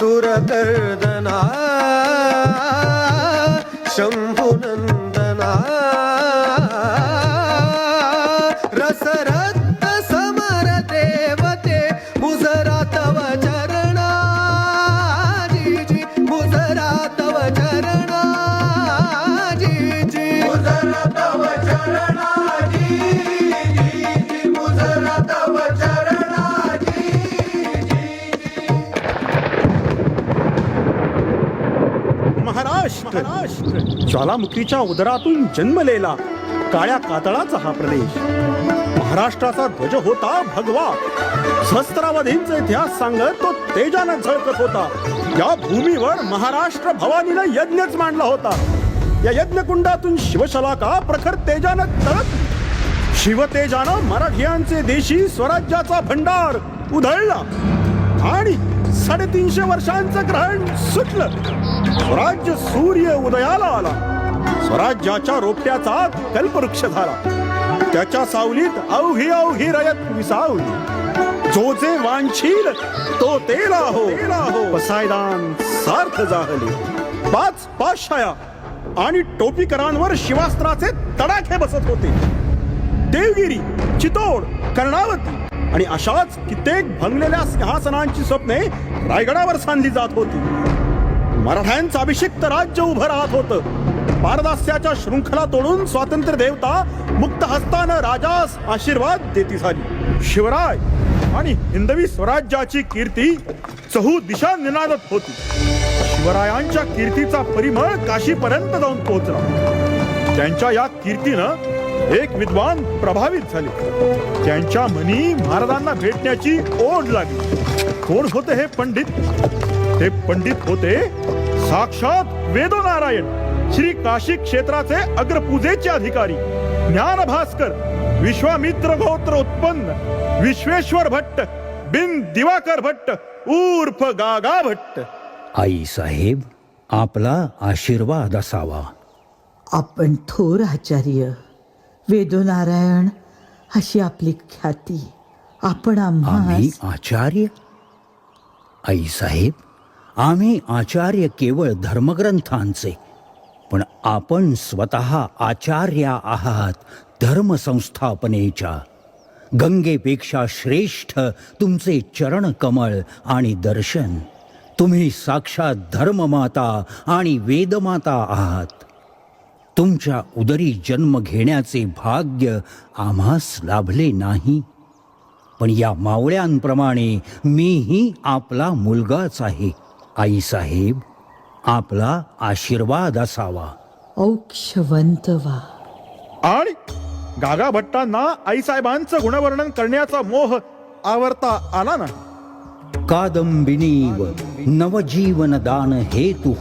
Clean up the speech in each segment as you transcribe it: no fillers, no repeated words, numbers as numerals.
सुरकर्दना शंभुनंदना रसरक्त समर देवते मुजरा तव चरणा जी मुजरा तव चरणा जी मुजरा तव चरणा जी मुजरा तव चरणा महाराष्ट्र ज्वालामुखीच्या उदरातून जन्मलेला काळ्या कातळाचा हा प्रदेश. महाराष्ट्राचा ध्वज होता भगवा. सहस्त्रावधींचे इतिहास सांगत तो तेजानं झळकत होता. या भूमीवर महाराष्ट्र भवानीनं यज्ञच मांडला होता. या यज्ञकुंडातून शिवशलाका प्रखर तेजानं तळत. शिवतेजानं मराठियांचे देशी स्वराज्याचा भंडार उधळला आणि 350 वर्षांचं ग्रहण सुटलं. स्वराज्य सूर्य उदयाला आला. स्वराज्याच्या रोपट्याचा कल्पवृक्ष झाला. त्याच्या सावलीत अवघी अवघी रयत विसावली. जो जे वांछील तो तेला हो पसायदान सार्थ जाहले. 5 पातशाया आणि टोपीकरांवर शिवास्त्राचे तडाखे बसत होते. देवगिरी, चितोड, कर्णावती आणि अशाच कित्येक भंगलेल्या सिंहासनांची स्वप्ने रायगडावर सांधली जात होती. मराठ्यांचं अभिषिक्त राज्य उभं राहत होतं. पारदास्याच्या शृंखला तोडून स्वातंत्र्य देवता मुक्त हस्तानं राजास आशीर्वाद देती झाली. शिवराय आणि हिंदवी स्वराज्याची कीर्ती चहू दिशा निनादत होती. शिवरायांच्या कीर्तीचा परिमळ काशीपर्यंत जाऊन पोहोचला. त्यांच्या या कीर्तीनं एक विद्वान प्रभावित झाले. त्यांच्या मनी महाराजांना भेटण्याची ओढ लागली. कोण होते हे पंडित? हे पंडित होते साक्षात वेदनारायण, श्री काशी क्षेत्राचे अग्रपूजेचे अधिकारी ज्ञान भास्कर विश्वामित्र गोत्र उत्पन्न विश्वेश्वर भट्ट बिन दिवाकर भट्ट उर्फ गागा भट्ट. आई साहेब, आपला आशीर्वाद असावा. आपण थोर आचार्य वेदनारायण अशी आपली ख्याती. आपण आम्ही आचार्य? आई साहेब, आम्ही आचार्य केवळ धर्मग्रंथांचे, पण आपण स्वतः आचार्य आहात धर्मसंस्थापनेच्या. गंगेपेक्षा श्रेष्ठ तुमचे चरण कमळ आणि दर्शन. तुम्ही साक्षात धर्ममाता आणि वेदमाता आहात. तुमच्या उदरी जन्म घेण्याचे भाग्य आम्हास लाभले नाही, पण या मावळ्यांप्रमाणे मीही आपला मुलगाच आहे. आई साहेब, आपला आशीर्वाद असावा. औक्षवंत व्हा. आणि गागा भट्टांना आईसाहेबांचं गुणवर्णन करण्याचा मोह आवरता आला ना. कादंबिनीव नवजीवन दान हेतु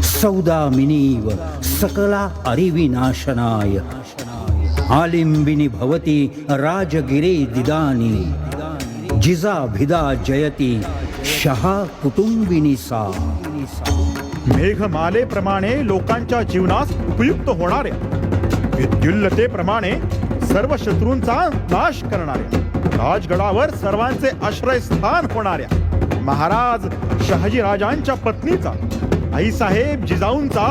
सौदामिनीव सकला अरिविनाशनाय. आलिंबिनी भवती राजगिरे दिदानी जिजाभिदा जयती शहा कुटुंबिनी सा. मेघमालेप्रमाणे लोकांच्या जीवनास उपयुक्त होणाऱ्या, विद्युल्लतेप्रमाणे सर्व शत्रूंचा नाश करणाऱ्या, राजगडावर सर्वांचे आश्रयस्थान होणाऱ्या, महाराज शहाजीराजांच्या पत्नीचा आईसाहेब जिजाऊंचा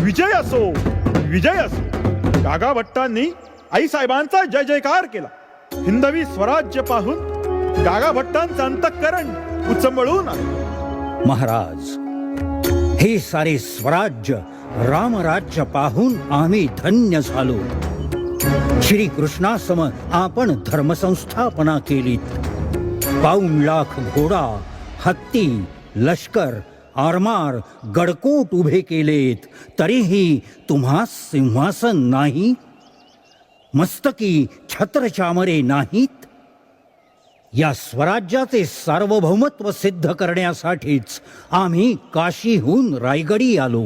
विजय असो, विजय असो. गागा भट्टांनी आईसाहेबांचा जय जयकार केला. हिंदवी स्वराज्य पाहून गागा भट्टांचं अंतःकरण उचंबळून आलं. महाराज, हे सारे स्वराज्य रामराज्य पाहून आम्ही धन्य झालो. श्रीकृष्णासम आपण धर्मसंस्थापना केलीत. 52 लाख घोडा, हत्ती, लष्कर, आरमार, गडकोट उभे केलेत, तरीही तुम्हा सिंहासन नाही, मस्तकी छत्रचामरे नाहीत. या स्वराज्याचे सार्वभौमत्व सिद्ध करण्यासाठीच आम्ही काशीहून रायगडी आलो.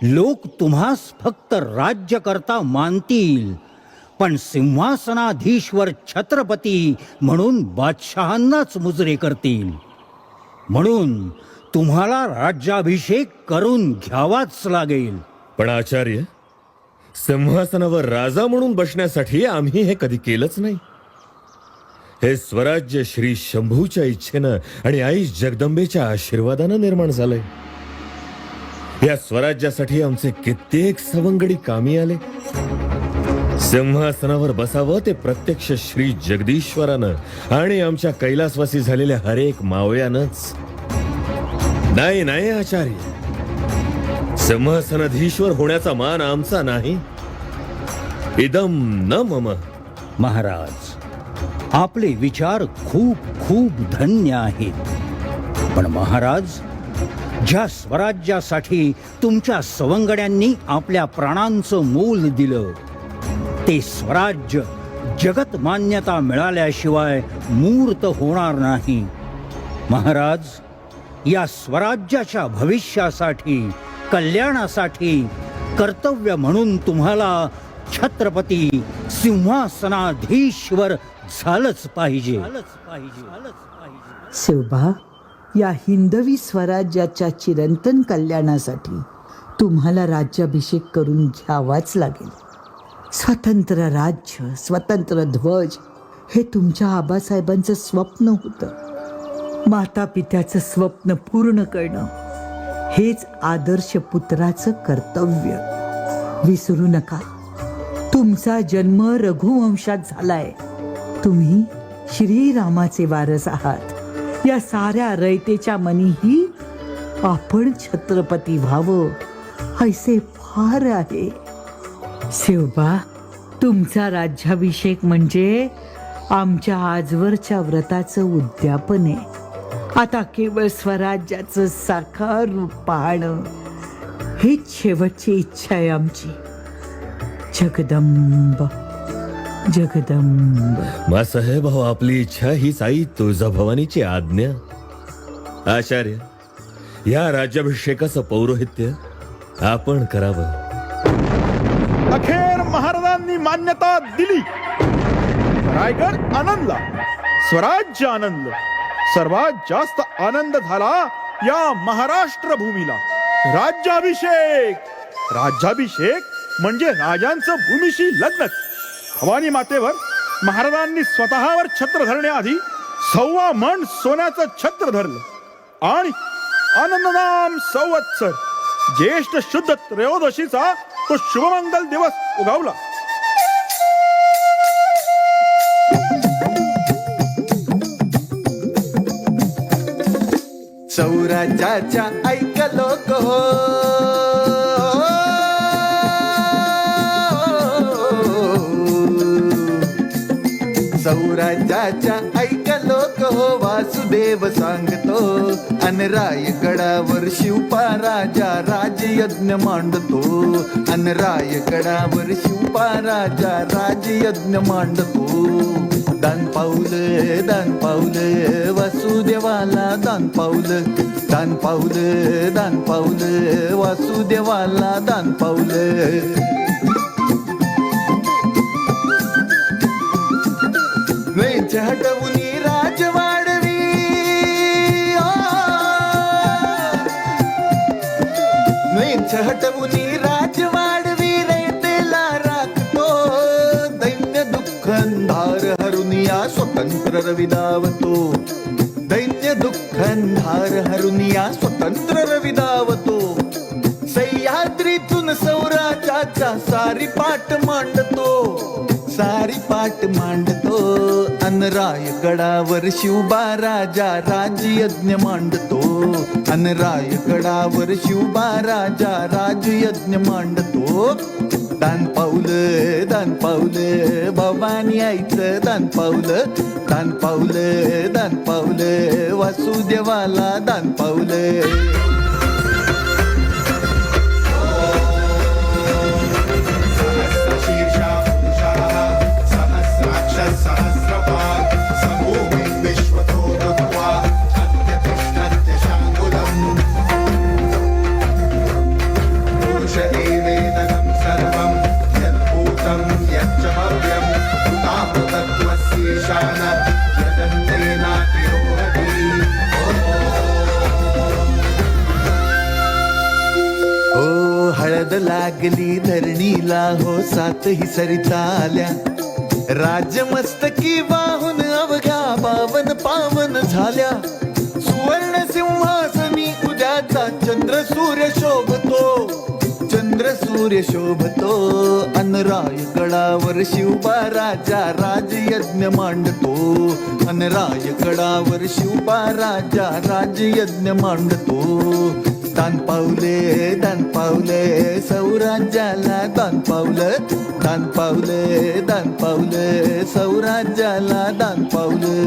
लोक तुम्हास फक्त राज्यकर्ता मानतील, पण सिंहासनाधीश्वर छत्रपती म्हणून बादशहांनाच मुजरे करतील. म्हणून तुम्हाला राज्याभिषेक करून घ्यावाच लागेल. पण आचार्य, सिंहासनावर राजा म्हणून बसण्यासाठी आम्ही हे कधी केलंच नाही. हे स्वराज्य श्री शंभूच्या इच्छेनं आणि आई जगदंबेच्या आशीर्वादानं निर्माण झालंय. या स्वराज्यासाठी आमचे कित्येक सवंगडी कामी आले. सिंहासनावर बसावं ते प्रत्यक्ष श्री जगदीश्वरानं आणि आमच्या कैलासवासी झालेल्या हरेक मावळ्यानंच. नाही नाही आचार्य, सिंहासनाधीश्वर होण्याचा मान आमचा नाही. इदम न मम. महाराज, आपले विचार खूप खूप धन्य आहेत. पण महाराज, ज्या स्वराज्यासाठी तुमच्या सवंगड्यांनी आपल्या प्राणांचं मोल दिलं, ते स्वराज्य जगत मान्यता मिळाल्याशिवाय मूर्त होणार नाही. महाराज, या स्वराज्याच्या भविष्यासाठी, कल्याणासाठी कर्तव्य म्हणून तुम्हाला छत्रपती सिंहासनाधीश्वर झालंच पाहिजे. शिवबा, या हिंदवी स्वराज्याच्या चिरंतन कल्याणासाठी तुम्हाला राज्याभिषेक करून घ्यावाच लागेल. स्वतंत्र राज्य, स्वतंत्र ध्वज हे तुमच्या आबासाहेबांचं स्वप्न होतं. माता पित्याचं स्वप्न पूर्ण करणं हेच आदर्श पुत्राचं कर्तव्य. विसरू नका, तुमचा जन्म रघुवंशात झालाय. तुम्ही श्रीरामाचे वारस आहात. या साऱ्या रयतेच्या मनीही आपण छत्रपती व्हावं ऐसे फार आहे. शिवबा, तुमचा राज्याभिषेक म्हणजे आमच्या आजवरच्या व्रताचं उद्यापन आहे. आता केवळ स्वराज्याचं साकार रूप पाहणं हीच शेवटची इच्छा आहे आमची. जगदंब जगदंब. मासाहेब, हो आपली इच्छा हीच आई तुळजाभवानीची आज्ञा. आचार्य, या राज्याभिषेकाचं पौरोहित्य आपण करावं. अखेर महाराजांनी मान्यता दिली. रायगड आनंदला, स्वराज्य आनंद. सर्वात जास्त आनंद झाला या महाराष्ट्र भूमीला. राज्याभिषेक, राज्याभिषेक म्हणजे राजांचं भूमीशी लग्नच. भवानी मातेवर महाराजांनी स्वतःवर छत्र धरण्याआधी 1.25 मन सोन्याचं छत्र धरलं आणि आनंदनाम संवत्सर ज्येष्ठ शुद्ध त्रयोदशीचा तो शुभमंगल दिवस उगवला. स्वराज्याच्या ऐक लोक हो, स्वराज्याच्या ऐक लोक हो. वासुदेव सांगतो अन रायगडावर शिवपा राजा राजयज्ञ मांडतो. अन रायगडावर शिवपा राजा राजयज्ञ मांडतो. दान पावलं, दान पावलं वासुदेवाला, दान पावलं, दान पावलं, दान पावलं वासुदेवाला, दान पावलं. वेच हटवुनी राज वाढवी, वेच हटवुनी राज वाढवी. रयतेला राखतो दैन्य दुःख अंधार हरुनिया स्वतंत्र रवी धावतो. दैन्य दुःख अंधार हरुनिया स्वतंत्र रवी धावतो. सह्याद्रीतून स्वराज्याचा सारी पाठ मांडतो, सारी पाठ मांडतो. अन रायगडावर शिवबा राजा राजयज्ञ मांडतो. अन रायगडावर शिवबा राजा राजयज्ञ मांडतो. दान पावलं, दान पावलं भवानी आईचं, दान पावलं, दान पावलं, दान पावलं वासुदेवाला, दान पावलं. हळद लागली धरणीला हो, सातही सरिता आल्या. राजमस्तकी वाहून अवघ्या पावन पावन झाल्या सुवर्ण सिंहासनी उद्याचा चंद्र सूर्य शोभतो चंद्र सूर्य शोभतो अन रायगडावर शिवबा राजा राजयज्ञ मांडतो अन रायगडावर शिवबा राजा राजयज्ञ मांडतो दान पावले सौराज्याला दान पावले सौराज्याला दान पावले.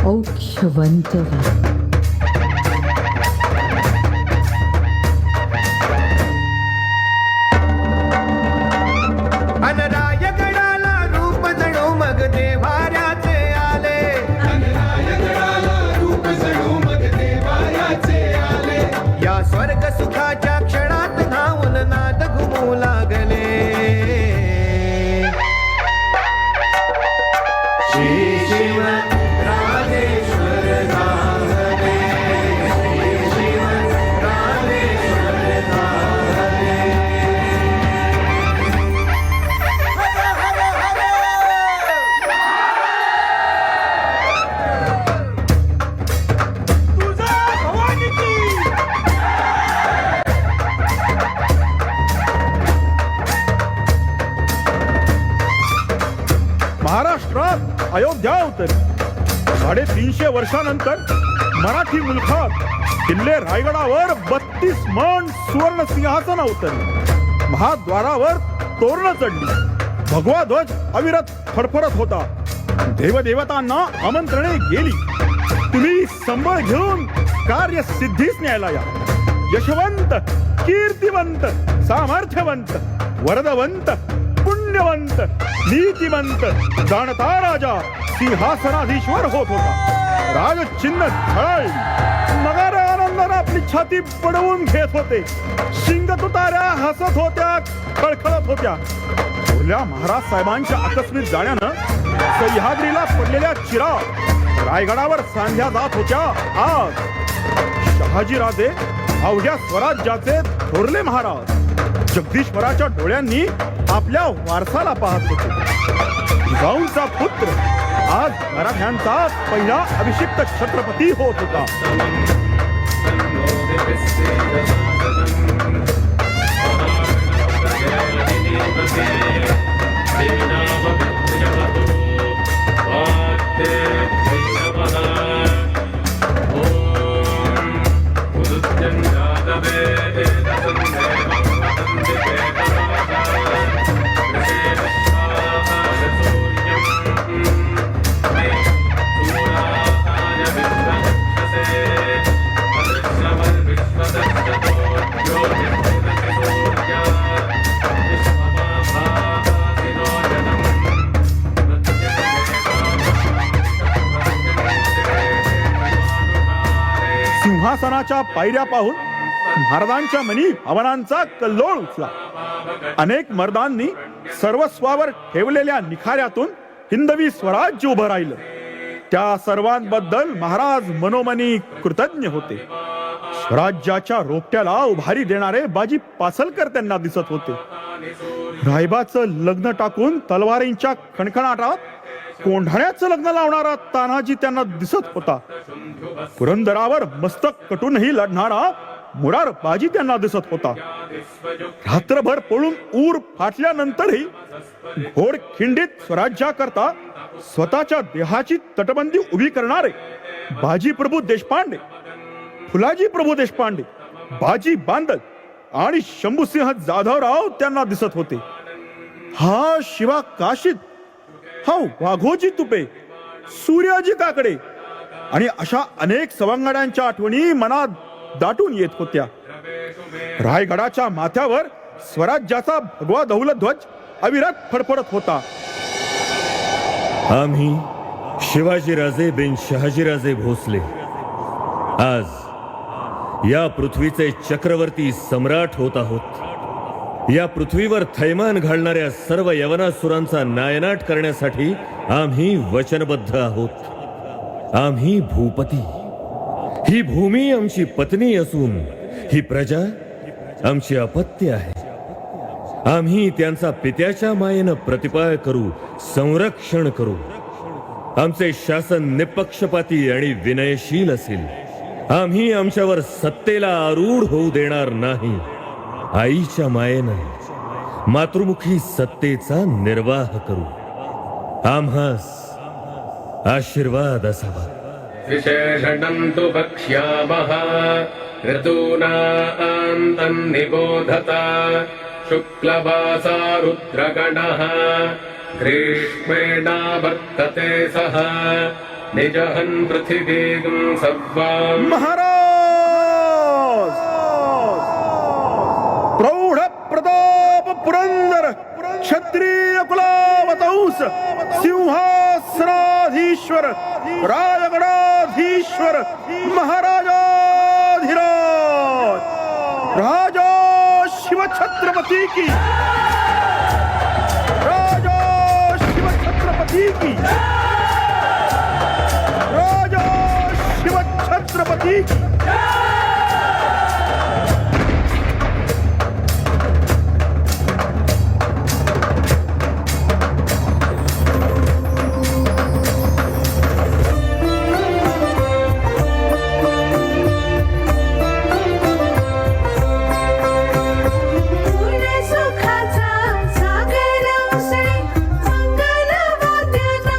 औक्षवंत अन रायगडाला रूप जणू मग देवाऱ्याचे आले या स्वर्ग सुखाच्या क्षणात धावून नाद घुमू लागले. श्री शिव राजेश्वर नाहरे, श्री शिव राजेश्वर नाहरे. महाराष्ट्रात अयोध्या अवतरली. 350 वर्षानंतर मराठी मुलखात किल्ले रायगडावर 32 मन सुवर्ण सिंहासन अवतरले. महाद्वारावर तोरणं चढली. भगवा ध्वज अविरत फडफडत होता. देवदेवतांना आमंत्रणे गेली. तुम्ही संबळ घेऊन कार्य सिद्धीस न्यायला या. यशवंत, कीर्तिवंत, सामर्थ्यवंत, वरदवंत, पुण्यवंत, नीतिवंत जाणता राजा सिंहासनाधीश्वर होत होता. राजचिन्ह झळाळली. नगारे आनंदाने आपली छाती पडवून घेत होते. शिंग तुताऱ्या हसत होत्या, खळखळत होत्या. भोल्या महाराज साहेबांच्या आकस्मिक जाण्यानं सह्याद्रीला पडलेल्या चिरा रायगडावर सांध्या जात होत्या. आज शहाजीराजे अवघ्या स्वराज्याचे थोरले महाराज जगदीश्वराच्या डोळ्यांनी आपल्या वारसाला पाहत होते. जिजाऊंचा पुत्र आज मराठ्यांचा पहिला अभिषिक्त छत्रपती होत होता. सिंहासनाच्या पायऱ्या पाहून महाराजांच्या मनी भावनांचा कल्लोळ उठला. अनेक मर्दांनी सर्वस्वावर ठेवलेल्या निखाऱ्यातून हिंदवी स्वराज्य उभं राहिलं. त्या सर्वांबद्दल महाराज मनोमनी कृतज्ञ होते. स्वराज्याच्या रोपट्याला उभारी देणारे बाजी पासलकर त्यांना दिसत होते. रायबाचं लग्न टाकून तलवारींच्या खणखणाटात कोंढाण्याचं लग्न लावणारा तानाजी त्यांना दिसत होता. पुरंदरावर मस्तक कटूनही लढणारा मुरार बाजी त्यांना दिसत होता. रात्रभर पळून ऊर फाटल्यानंतरही घोड खिंडीत स्वराज्याकरता स्वतःच्या देहाची तटबंदी उभी करणारे बाजी प्रभू देशपांडे, फुलाजी प्रभू देशपांडे, बाजी बांदल आणि शंभूसिंह जाधवराव त्यांना दिसत होते. हा शिवा काशीद, हा वाघोजी तुपे, सूर्याजी काकडे आणि अशा अनेक सवंगड्यांच्या आठवणी मनात दाटून येत होत्या. रायगडाच्या माथ्यावर स्वराज्याचा भगवा दौलध्वज अविरत फडफडत होता. आम्ही शिवाजीराजे बिन शहाजीराजे भोसले आज या पृथ्वीचे चक्रवर्ती सम्राट होत आहोत. या पृथ्वीवर थैमान घालणाऱ्या सर्व यवनासुरांचा नायनाट करण्यासाठी आम्ही वचनबद्ध आहोत. आम्ही भूपती, ही भूमी आमची पत्नी असून ही प्रजा आमची अपत्य आहे. आम्ही त्यांचा पित्याच्या मायेनं प्रतिपाळ करू, संरक्षण करू. आमचे शासन निपक्षपाती आणि विनयशील असेल. आम्ही आमच्यावर सत्तेला आरूढ होऊ देणार नाही. आईच्या मायेनं मातृमुखी सत्तेचा निर्वाह करू. आम्हास आशीर्वाद असावा. विशेषणं तु वक्ष्यामः ऋतूनां निबोधता शुक्लवासा रुद्रगणः ग्रीष्मेणा वर्तते सः निजहन् पृथिवीं सर्वां. महाराज प्रौढ प्रताप पुरंदर क्षत्रिय कुलावतंस सिंहासनाधीश्वर राजगडाधीश्वर महाराजाधिराज राजा शिवछत्रपती की, राजा शिवछत्रपती की, राजा शिवछत्रपती की. सुखाचा सागर उसळे मंगल वाद्याचा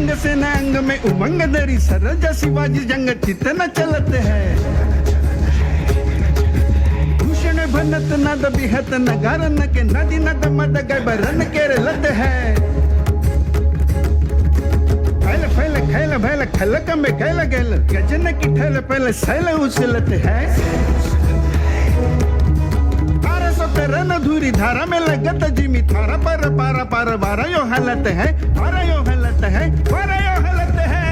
अंग से न अंग में उमंग दरी सरजा शिवाजी जंग चित न चलत है भूषण भनत नद बिहत नगारन के नदी नद मद गबरन के लत है फैल फैल खैल भैल खलक में कैल गैल गजन की ठैल पहले सैल उछलत है रन धूरी धारा में लगत जिमी थारा पर पारा पार बारा यो हालत है बारा यो हालत है बारा यो हालत है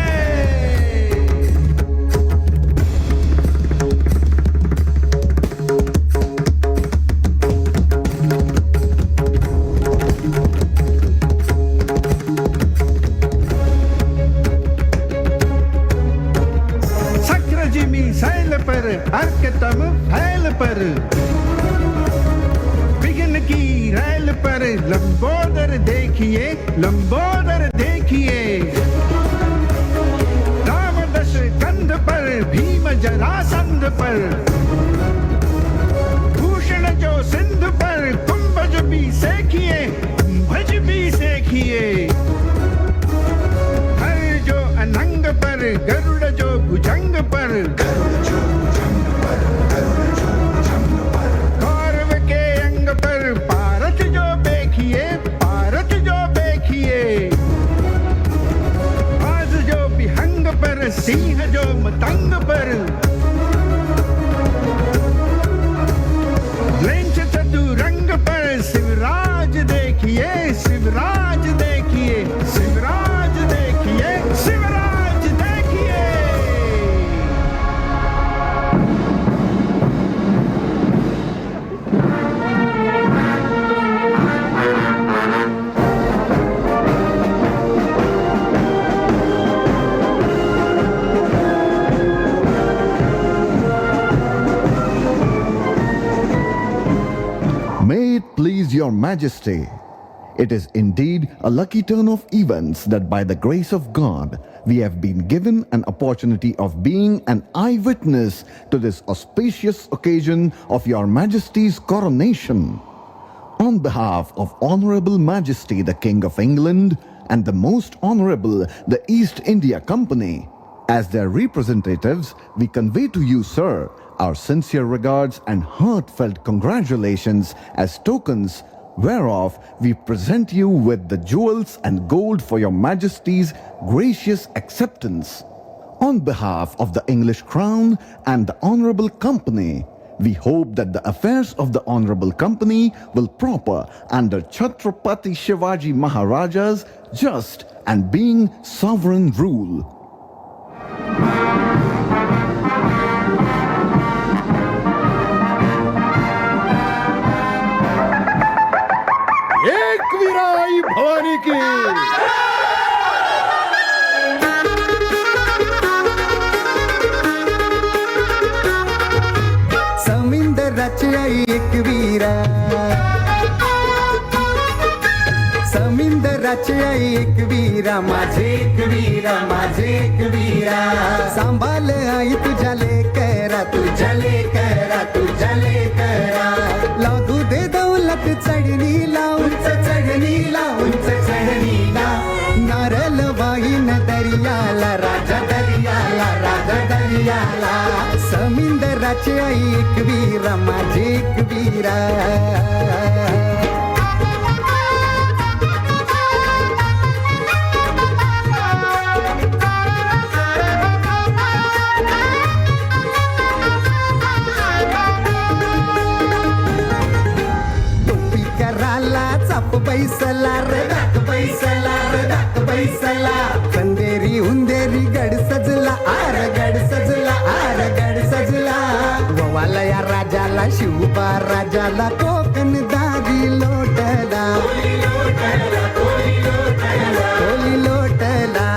सक्र जिमी सैल पर अर्क तम फैल पर की रैल पर लंबोदर देखिए लंबोदर देखिए रामदश कंध पर भीम जरासंध पर भूषण जो सिंध पर कुंभज भी सेखिए कुंभज भी सेखिए हर जो अनंग पर गरुड़ जो भुजंग पर पारत जो देखिए आज जो विहंग पर सिंह जो मतंग पर लेंच चतुरंग पर शिवराज देखिए शिवराज देखिए शिवराज देखिए शिवराज देखिए May it please your majesty, it is indeed a lucky turn of events that by the grace of God, we have been given an opportunity of being an eyewitness to this auspicious occasion of your majesty's coronation. On behalf of Honorable Majesty the King of England and the Most Honorable the East India Company, as their representatives, we convey to you, sir, our sincere regards and heartfelt congratulations as tokens whereof we present you with the jewels and gold for your majesty's gracious acceptance. On behalf of the English Crown and the Honorable Company, we hope that the affairs of the Honorable Company will prosper under Chhatrapati Shivaji Maharaja's just and being sovereign rule. एकवीराई Bhavani की समिंदराची आई एकवीरा समिंदराची आई एकवीरा माझे एकवीरा माझे एकवीरा सांभाळ आई तुझ्या लेकरा तुझ्या लेकरा तुझ्या लेकरा लागू दे दौलत चढणीला उंच चढणीला उंच चढणीला नारळ वाईन दर्याला राजा दर्याला राजा दर्याला समिंदराची आई एकवीरा माझे एकवीरा बैसला रे दात बैसला रे दात बैसला कंदेरी उंदेरी गड सजला आर गड सजला आर गड सजला गोवाला या राजाला शिवबा राजाला कोकण दारी लोटला कोली लोटला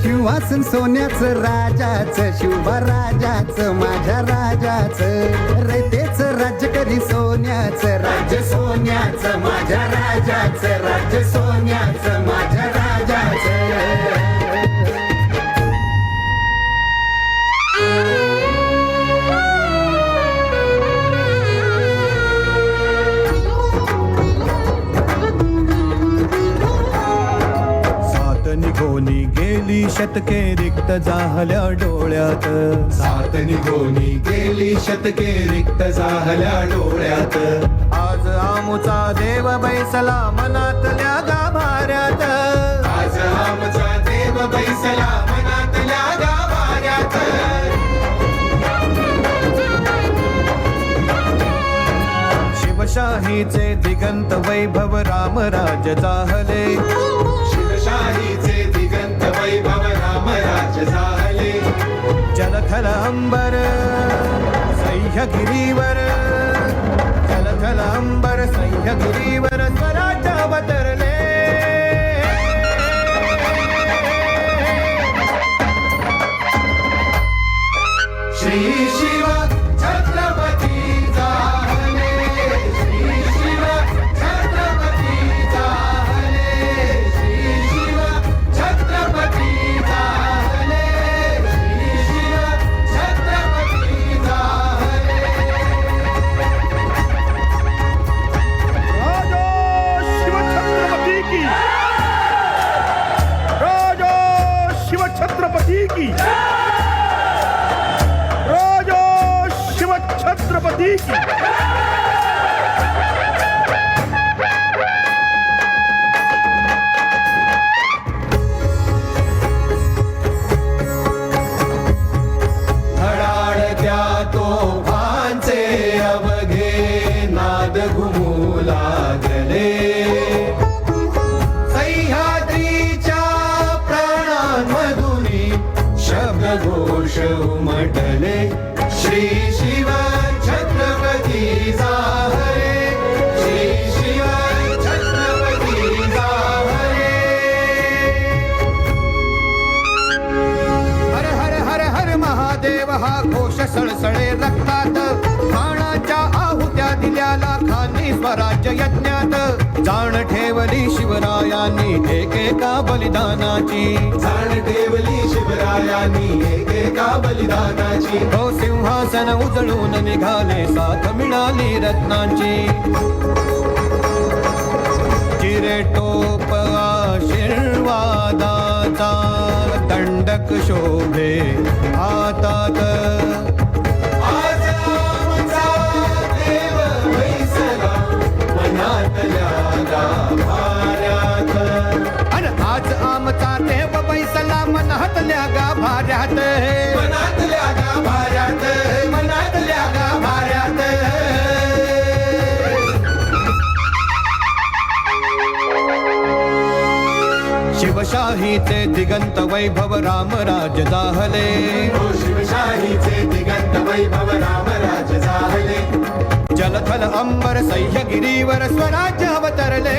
शिवासन सोन्याचं राजाचं शिवबा राजाचं माझ्या राजाचं रयतेच राज्य करी सोन्याचं राज्य सोन्याचं माझ्या राजाचं राज्य सोन्याचं माझ्या राजाचं शतके रिक्त झाल्या डोळ्यात. सात निघोनी गेली शतके रिक्त झाल्या डोळ्यात. आज आमुचा देव बैसला मनातल्या गाभाऱ्यात. आज आमचा देव बैसला मनातल्या गाभाऱ्यात. शिवशाहीचे दिगंत वैभव रामराज जाहले. शिवशाहीचे दिगंत वैभव रामराज झाले. जलथल अंबर सह्यगिरीवर. जलथल अंबर सह्यगिरीवर स्वराज अवतरले. श्री शिव छत्रपती झाले. श्री शिव छत्रपती झाले. श्री शिव छत्रपती झाले. श्री शिव छत्रपती झाले. राजा शिवछत्रपती की राजा शिवछत्रपती की राजा शिवछत्रपती की धडाडत्या तोफांचे अवघे नाद घुमू लागले. सह्याद्रीच्या प्राणांमधुनी शब्दघोष उमटले. श्री शिव छत्रपती झाले. श्री शिव छत्रपती झाले. हर हर हर हर महादेव हा घोष सळसळे रक्तात. प्राणाच्या आहुत्या दिल्या लाखांनी स्वराज्य यज्ञात. जाण ठेवली शिवरायांनी एकेका बलिदानाची. जाण ठेवली शिवरायांनी एकेका बलिदानाची. तो सिंहासन उजळून निघाले साथ मिळाली रत्नांची. चिरेटोप आशीर्वादाचा दंडक शोभे हातात. आज आमचा देव बैसला मनातल्या गाभाऱ्यात. अन आज आमचा देव बैसला मनातल्या गाभाऱ्यात. मनातल्या गाभाऱ्यात. मनातल्या गाभाऱ्यात. शिवशाहीचे दिगंत वैभव रामराज जाहले. ओ शिवशाहीचे दिगंत वैभव रामराज झाले. जलथल अंबर सह्यगिरीवर स्वराज्य अवतरले.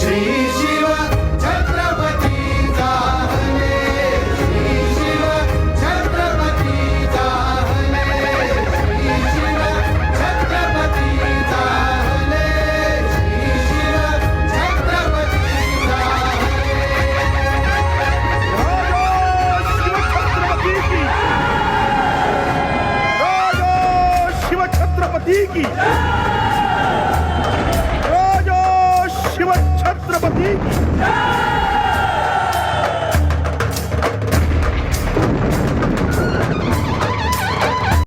श्री शिव छत्रपती झाले. श्री शिव छत्रपती झाले. श्री शिव छत्रपती झाले. श्री शिव छत्रपती झाले. राजा शिवछत्रपती की राजा शिवछत्रपती की